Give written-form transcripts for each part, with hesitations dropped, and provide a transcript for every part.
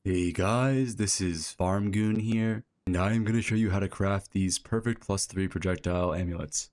Hey guys, this is FarmGoon here, and I am going to show you how to craft these perfect +3 projectile amulets.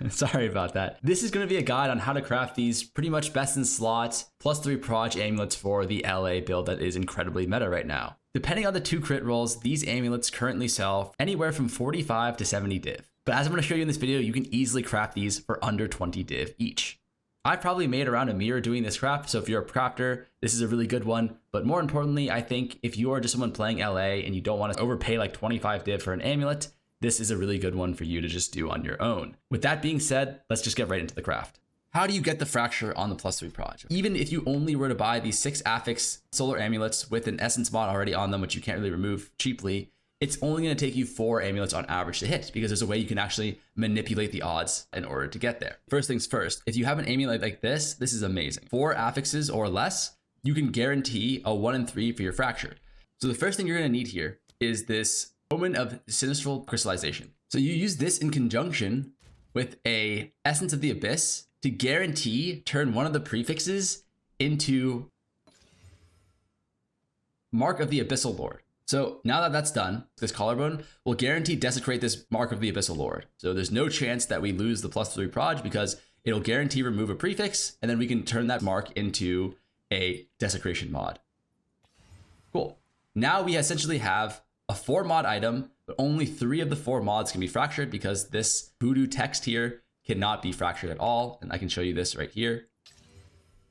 Sorry about that. This is going to be a guide on how to craft these pretty much best in slot +3 Proj amulets for the LA build that is incredibly meta right now. Depending on the 2 crit rolls, these amulets currently sell anywhere from 45 to 70 div. But as I'm going to show you in this video, you can easily craft these for under 20 div each. I've probably made around a mirror doing this craft, so if you're a crafter, this is a really good one. But more importantly, I think if you are just someone playing LA and you don't want to overpay like 25 div for an amulet, this is a really good one for you to just do on your own. With that being said, let's just get right into the craft. How do you get the fracture on the +3 Proj? Even if you only were to buy these 6 affix solar amulets with an essence mod already on them, which you can't really remove cheaply, it's only going to take you 4 amulets on average to hit, because there's a way you can actually manipulate the odds in order to get there. First things first, if you have an amulet like this is amazing. 4 affixes or less, you can guarantee a 1 in 3 for your fracture. So the first thing you're going to need here is this omen of sinistral crystallization. So you use this in conjunction with a essence of the abyss to guarantee turn one of the prefixes into mark of the abyssal lord. So now that that's done, this collarbone will guarantee desecrate this mark of the abyssal lord. So there's no chance that we lose the +3 Proj, because it'll guarantee remove a prefix, and then we can turn that mark into a desecration mod. Cool. Now we essentially have a 4 mod item, but only 3 of the 4 mods can be fractured, because this voodoo text here cannot be fractured at all. And I can show you this right here.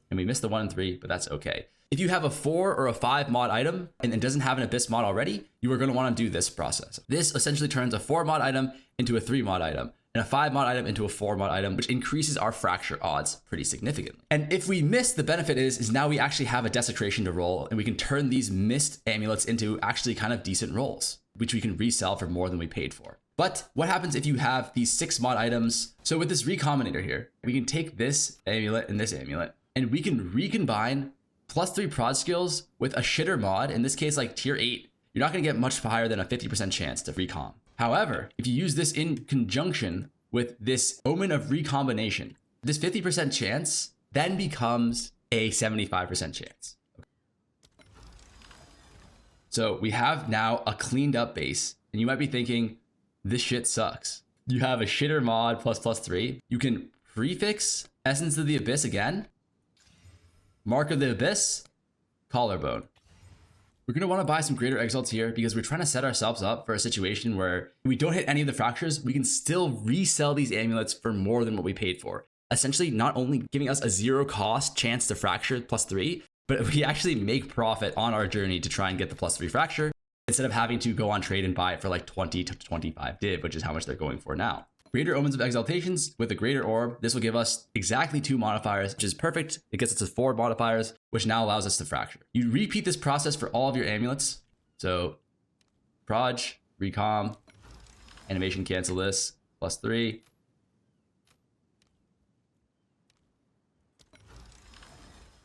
And we missed the 1 in 3, but that's okay. If you have a 4 or a 5 mod item and it doesn't have an abyss mod already, you are going to want to do this process. This essentially turns a 4 mod item into a 3 mod item, and a 5 mod item into a 4 mod item, which increases our fracture odds pretty significantly. And if we miss, the benefit is now we actually have a desecration to roll, and we can turn these missed amulets into actually kind of decent rolls, which we can resell for more than we paid for. But what happens if you have these 6 mod items? So with this recombinator here, we can take this amulet and this amulet, and we can recombine +3 Proj skills with a shitter mod, in this case like tier 8, you're not going to get much higher than a 50% chance to recomb. However, if you use this in conjunction with this omen of recombination, this 50% chance then becomes a 75% chance. So we have now a cleaned up base, and you might be thinking, this shit sucks. You have a shitter mod ++3. You can prefix essence of the abyss again, mark of the abyss, collarbone. We're going to want to buy some greater exalts here, because we're trying to set ourselves up for a situation where we don't hit any of the fractures, we can still resell these amulets for more than what we paid for. Essentially not only giving us a 0 cost chance to fracture +3, but we actually make profit on our journey to try and get the +3 fracture, instead of having to go on trade and buy it for like 20 to 25 div, which is how much they're going for now. Greater omens of exaltations with a greater orb. This will give us exactly 2 modifiers, which is perfect. It gets us to 4 modifiers, which now allows us to fracture. You repeat this process for all of your amulets. So Proj, recomb, animation cancel this, +3.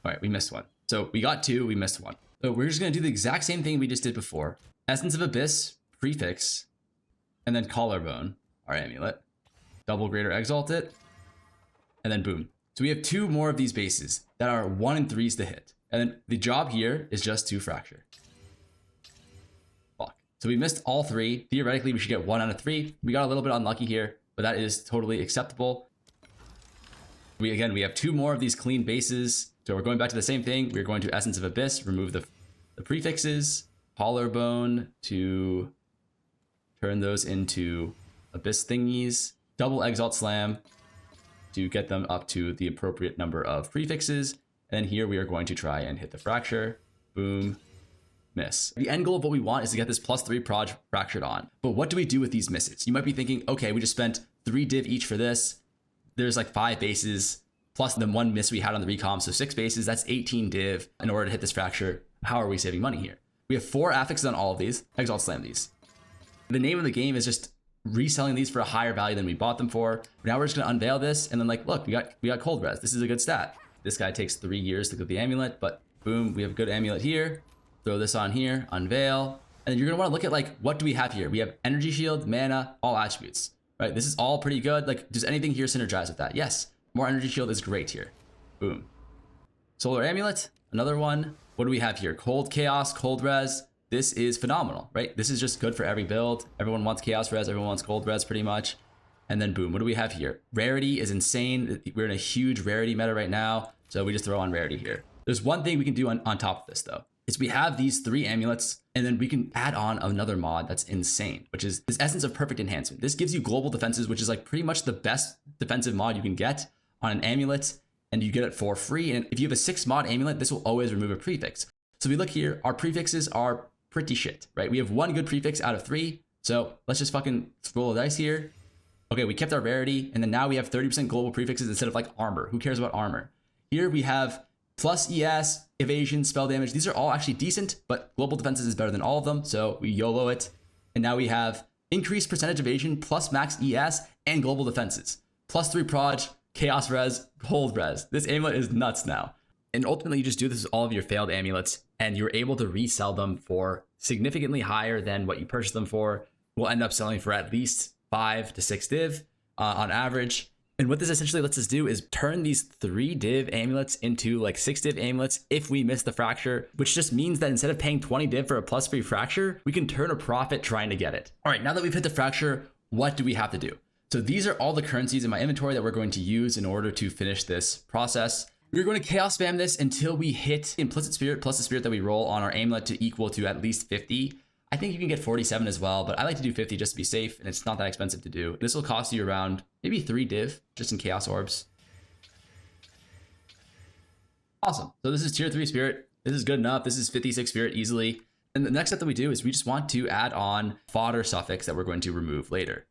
All right, we missed one. So we got 2, we missed 1. So we're just gonna do the exact same thing we just did before. Essence of Abyss, prefix, and then collarbone, our amulet. Double greater exalt it, and then boom. So we have 2 more of these bases that are 1 in 3s to hit. And then the job here is just to fracture. Fuck. So we missed all 3. Theoretically, we should get 1 out of 3. We got a little bit unlucky here, but that is totally acceptable. We have 2 more of these clean bases. So we're going back to the same thing. We're going to Essence of Abyss, remove the prefixes, collarbone to turn those into abyss thingies, double exalt slam to get them up to the appropriate number of prefixes. And then here we are going to try and hit the fracture. Boom, miss. The end goal of what we want is to get this +3 Proj fractured on. But what do we do with these misses? You might be thinking, okay, we just spent 3 div each for this. There's like 5 bases plus the 1 miss we had on the recomb. So 6 bases, that's 18 div in order to hit this fracture. How are we saving money here? We have 4 affixes on all of these. Exalt slam these. The name of the game is just reselling these for a higher value than we bought them for. Now we're just going to unveil this, and then like, look, we got cold res. This is a good stat. This guy takes 3 years to get the amulet, but boom, we have a good amulet here. Throw this on here, unveil, and then you're going to want to look at like, what do we have here? We have energy shield, mana, all attributes, right? This is all pretty good. Like, does anything here synergize with that? Yes, more energy shield is great here. Boom. Solar amulet, another one. What do we have here? Cold chaos, cold res. This is phenomenal, right? This is just good for every build. Everyone wants chaos res, everyone wants cold res pretty much. And then boom, what do we have here? Rarity is insane. We're in a huge rarity meta right now. So we just throw on rarity here. There's one thing we can do on top of this though, is we have these 3 amulets and then we can add on another mod that's insane, which is this essence of perfect enhancement. This gives you global defenses, which is like pretty much the best defensive mod you can get on an amulet, and you get it for free. And if you have a 6 mod amulet, this will always remove a prefix. So if we look here, our prefixes are pretty shit, right? We have 1 good prefix out of 3. So let's just fucking roll the dice here. Okay, we kept our rarity, and then now we have 30% global prefixes instead of like armor. Who cares about armor? Here we have plus ES, evasion, spell damage. These are all actually decent, but global defenses is better than all of them. So we YOLO it. And now we have increased percentage evasion plus max ES and global defenses. Plus 3 proj, chaos res, cold res. This amulet is nuts now. And ultimately you just do this with all of your failed amulets and you're able to resell them for significantly higher than what you purchased them for. We'll end up selling for at least 5 to 6 div on average. And what this essentially lets us do is turn these 3 div amulets into like 6 div amulets if we miss the fracture, which just means that instead of paying 20 div for a plus free fracture, we can turn a profit trying to get it. All right, now that we've hit the fracture, what do we have to do? So these are all the currencies in my inventory that we're going to use in order to finish this process. We're going to chaos spam this until we hit implicit spirit plus the spirit that we roll on our amulet to equal to at least 50. I think you can get 47 as well, but I like to do 50 just to be safe, and it's not that expensive to do. This will cost you around maybe 3 div just in chaos orbs. Awesome. So this is tier 3 spirit. This is good enough. This is 56 spirit easily. And the next step that we do is we just want to add on fodder suffix that we're going to remove later.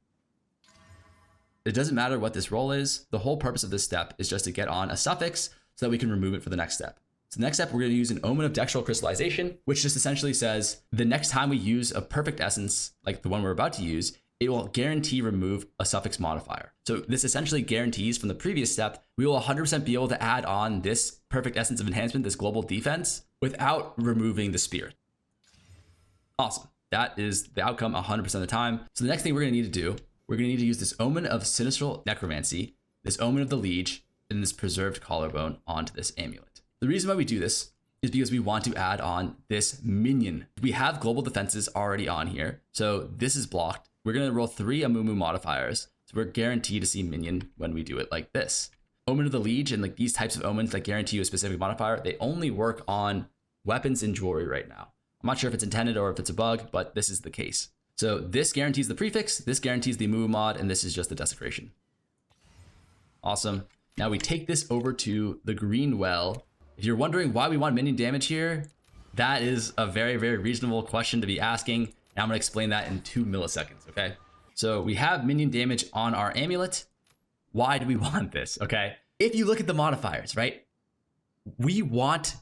It doesn't matter what this roll is. The whole purpose of this step is just to get on a suffix so that we can remove it for the next step. So the next step, we're going to use an omen of Dextral crystallization, which just essentially says the next time we use a perfect essence, like the one we're about to use, it will guarantee remove a suffix modifier. So this essentially guarantees from the previous step, we will 100% be able to add on this perfect essence of enhancement, this global defense, without removing the spirit. Awesome. That is the outcome 100% of the time. So the next thing we're going to need to do, we're going to need to use this omen of sinistral necromancy, this omen of the liege, and this preserved collarbone onto this amulet. The reason why we do this is because we want to add on this minion. We have global defenses already on here, so this is blocked. We're going to roll 3 Amumu modifiers, so we're guaranteed to see minion when we do it like this. Omen of the liege and like these types of omens that guarantee you a specific modifier, they only work on weapons and jewelry right now. I'm not sure if it's intended or if it's a bug, but this is the case. So this guarantees the prefix, this guarantees the Amumu mod, and this is just the desecration. Awesome. Now we take this over to the green well. If you're wondering why we want minion damage here, that is a very, very reasonable question to be asking. And I'm going to explain that in 2 milliseconds, okay? So we have minion damage on our amulet. Why do we want this, okay? If you look at the modifiers, right? We want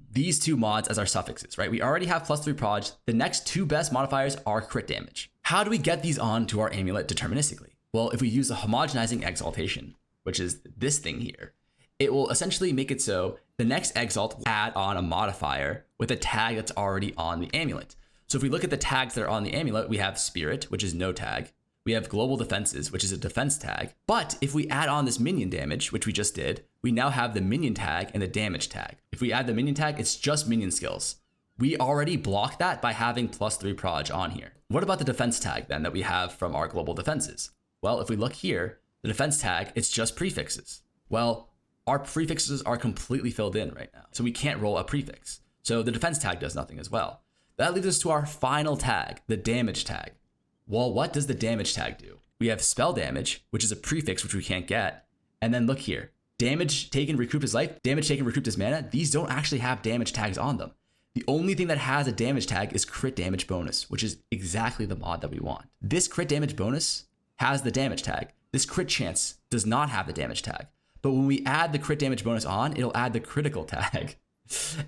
these 2 mods as our suffixes, right? We already have plus 3 proj. The next 2 best modifiers are crit damage. How do we get these on to our amulet deterministically? Well, if we use a homogenizing exaltation, which is this thing here, it will essentially make it so the next exalt will add on a modifier with a tag that's already on the amulet. So if we look at the tags that are on the amulet, we have spirit, which is no tag. We have global defenses, which is a defense tag. But if we add on this minion damage, which we just did, we now have the minion tag and the damage tag. If we add the minion tag, it's just minion skills. We already block that by having plus 3 proj on here. What about the defense tag then that we have from our global defenses? Well, if we look here, the defense tag, it's just prefixes. Well, our prefixes are completely filled in right now, so we can't roll a prefix. So the defense tag does nothing as well. That leads us to our final tag, the damage tag. Well, what does the damage tag do? We have spell damage, which is a prefix which we can't get. And then look here, damage taken, recouped his life, damage taken, recouped his mana. These don't actually have damage tags on them. The only thing that has a damage tag is crit damage bonus, which is exactly the mod that we want. This crit damage bonus has the damage tag. This crit chance does not have the damage tag. But when we add the crit damage bonus on, it'll add the critical tag.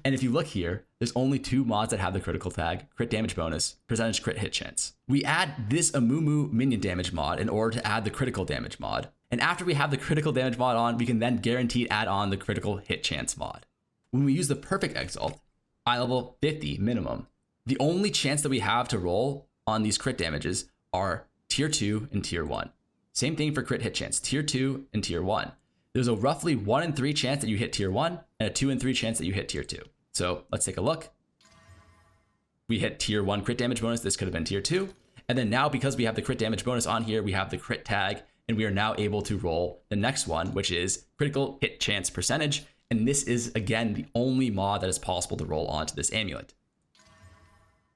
And if you look here, there's only 2 mods that have the critical tag, crit damage bonus, percentage crit hit chance. We add this Amumu minion damage mod in order to add the critical damage mod. And after we have the critical damage mod on, we can then guaranteed add on the critical hit chance mod. When we use the perfect exalt, eye level 50 minimum, the only chance that we have to roll on these crit damages are tier 2 and tier 1. Same thing for crit hit chance, tier 2 and tier 1. There's a roughly 1 in 3 chance that you hit tier 1 and a 2 in 3 chance that you hit tier 2. So let's take a look. We hit tier 1 crit damage bonus. This could have been tier 2. And then now, because we have the crit damage bonus on here, we have the crit tag, and we are now able to roll the next one, which is critical hit chance percentage. And this is, again, the only mod that is possible to roll onto this amulet.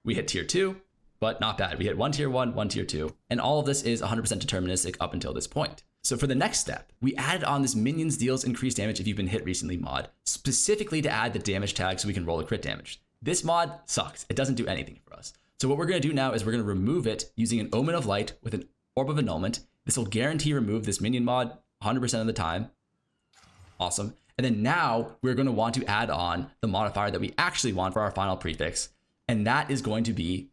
We hit tier 2, but not bad. We hit 1 tier 1, 1 tier 2. And all of this is 100% deterministic up until this point. So for the next step, we added on this minions deals increased damage if you've been hit recently mod, specifically to add the damage tag so we can roll a crit damage. This mod sucks. It doesn't do anything for us. So what we're going to do now is we're going to remove it using an Omen of Light with an Orb of Annulment. This will guarantee remove this minion mod 100% of the time. Awesome. And then now we're going to want to add on the modifier that we actually want for our final prefix. And that is going to be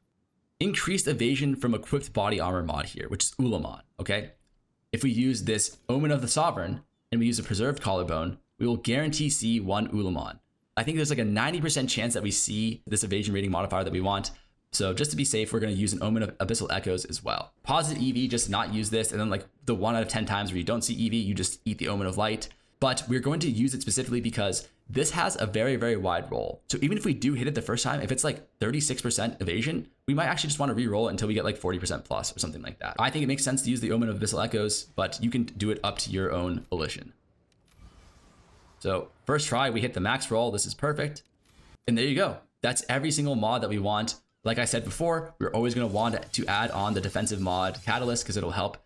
increased evasion from equipped body armor mod here, which is Ulamon. Okay. If we use this Omen of the Sovereign and we use a preserved collarbone, we will guarantee see 1 Ulamon. I think there's like a 90% chance that we see this evasion rating modifier that we want. So just to be safe, we're going to use an Omen of Abyssal Echoes as well. Posit EV, just not use this. And then like the 1 out of 10 times where you don't see EV, you just eat the Omen of Light. But we're going to use it specifically because this has a very, very wide roll. So even if we do hit it the first time, if it's like 36% evasion, we might actually just want to re-roll it until we get like 40% plus or something like that. I think it makes sense to use the Omen of Abyssal Echoes, but you can do it up to your own volition. So first try, we hit the max roll. This is perfect. And there you go. That's every single mod that we want. Like I said before, we're always going to want to add on the defensive mod Catalyst because it'll help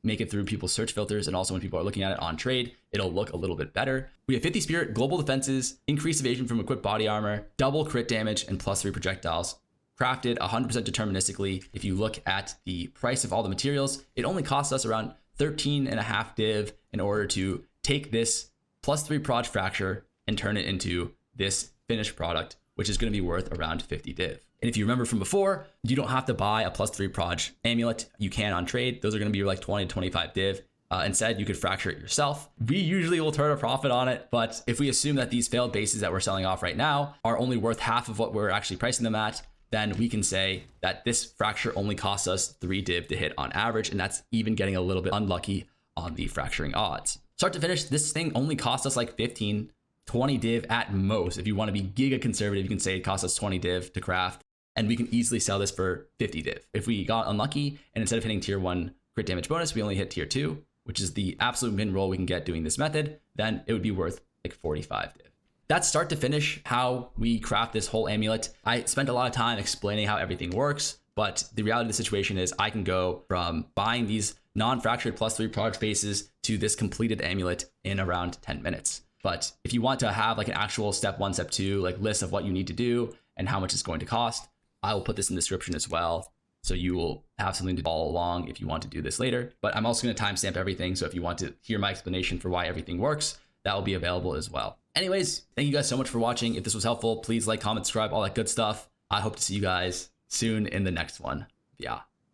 make it through people's search filters. And also when people are looking at it on trade, it'll look a little bit better. We have 50 spirit, global defenses, increased evasion from equipped body armor, double crit damage, and +3 projectiles. Crafted 100% deterministically. If you look at the price of all the materials, it only costs us around 13.5 div in order to take this +3 proj fracture and turn it into this finished product, which is going to be worth around 50 div. And if you remember from before, you don't have to buy a +3 proj amulet. You can on trade. Those are going to be like 20 to 25 div. Instead, you could fracture it yourself. We usually will turn a profit on it, but if we assume that these failed bases that we're selling off right now are only worth half of what we're actually pricing them at, then we can say that this fracture only costs us 3 div to hit on average, and that's even getting a little bit unlucky on the fracturing odds. Start to finish, this thing only costs us like 15, 20 div at most. If you want to be giga conservative, you can say it costs us 20 div to craft, and we can easily sell this for 50 div. If we got unlucky and instead of hitting tier 1 crit damage bonus, we only hit tier 2, which is the absolute min roll we can get doing this method, then it would be worth like 45 div. That's start to finish how we craft this whole amulet. I spent a lot of time explaining how everything works, but the reality of the situation is I can go from buying these non-fractured +3 proj faces to this completed amulet in around 10 minutes. But if you want to have like an actual step 1, step 2, like list of what you need to do and how much it's going to cost, I will put this in the description as well. So you will have something to follow along if you want to do this later. But I'm also going to timestamp everything. So if you want to hear my explanation for why everything works, that will be available as well. Anyways, thank you guys so much for watching. If this was helpful, please like, comment, subscribe, all that good stuff. I hope to see you guys soon in the next one. Yeah.